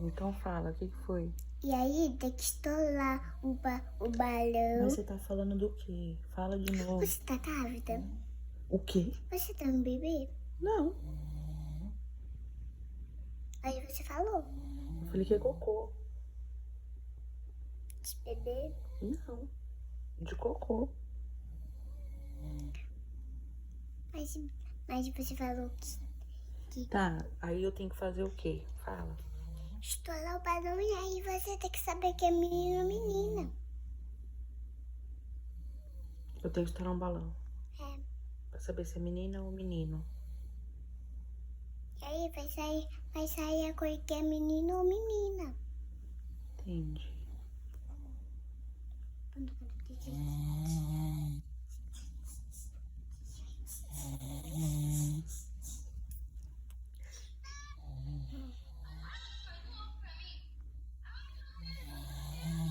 Então fala, o que foi? E aí tem que estourar o balão. Mas você tá falando do quê? Fala de novo. Você tá grávida? O quê? Você tem um bebê? Não. Aí você falou. Eu falei que é cocô. De bebê? Não. De cocô. Mas você falou que Tá, aí eu tenho que fazer o quê? Fala. estourar o balão e aí você tem que saber que é menino ou menina. Eu tenho que estourar um balão. É. Pra saber se é menina ou menino. E aí vai sair a cor que é menino ou menina. Entendi.